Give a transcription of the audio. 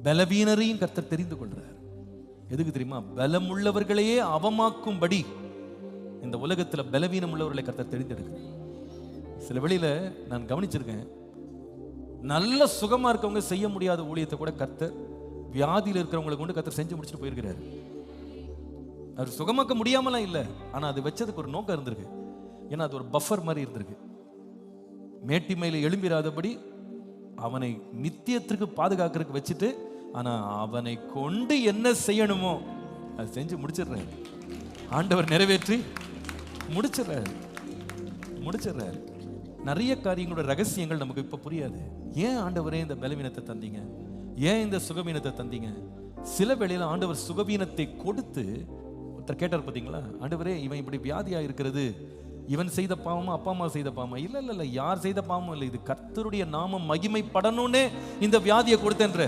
பலவீனரையும் கர்த்தர் தெரிந்து கொள்றார். எதுக்கு தெரியுமா? பலமுள்ளவர்களையே அவமாக்கும்படி இந்த உலகத்துல பலவீனம் உள்ளவர்களை கர்த்தர் தெரிந்தெடுக்கிறார். சில வெளியில நான் கவனிச்சிருக்கேன், நல்ல சுகமா இருக்கவங்க செய்ய முடியாத ஊழியத்தை கூட கர்த்தர் வியாதியில் இருக்கிறவங்களை கொண்டு கர்த்தர் செஞ்சு முடிச்சுட்டு போயிருக்கிறாரு. அவர் சுகமாக்க முடியாமலாம் இல்லை, ஆனா அது வச்சதுக்கு ஒரு நோக்கம் இருந்திருக்கு. ஏன்னா அது ஒரு பஃபர் மாதிரி இருந்திருக்கு. மேட்டிமையில எழும்பிராதபடி அவனை நித்தியத்திற்கு பாதுகாக்கிறதுக்கு வச்சுட்டு, ஆனா அவனை கொண்டு என்ன செய்யணுமோ அது செஞ்சு முடிச்சிடுறாரு. ஆண்டவர் நிறைவேற்றி முடிச்சிடுறாரு. நிறைய காரியங்களோட ரகசியங்கள் நமக்கு இப்ப புரியாது. ஏன் ஆண்டவரே இந்த பலவீனத்தை தந்தீங்க? ஏன் இந்த சுகவீனத்தை தந்தீங்க? சில வேளையில ஆண்டவர் சுகவீனத்தை கொடுத்து, ஒருத்தர் கேட்டார் பார்த்தீங்களா, ஆண்டவரே இவன் இப்படி வியாதியா இருக்கிறது இவன் செய்த பாவமா அப்பா அம்மா செய்த பாவமா? இல்ல இல்ல இல்ல, யார் செய்த பாவமும் இல்லை, இது கர்த்தருடைய நாமம் மகிமைப்படணும்னே இந்த வியாதியை கொடுத்தேன்ற.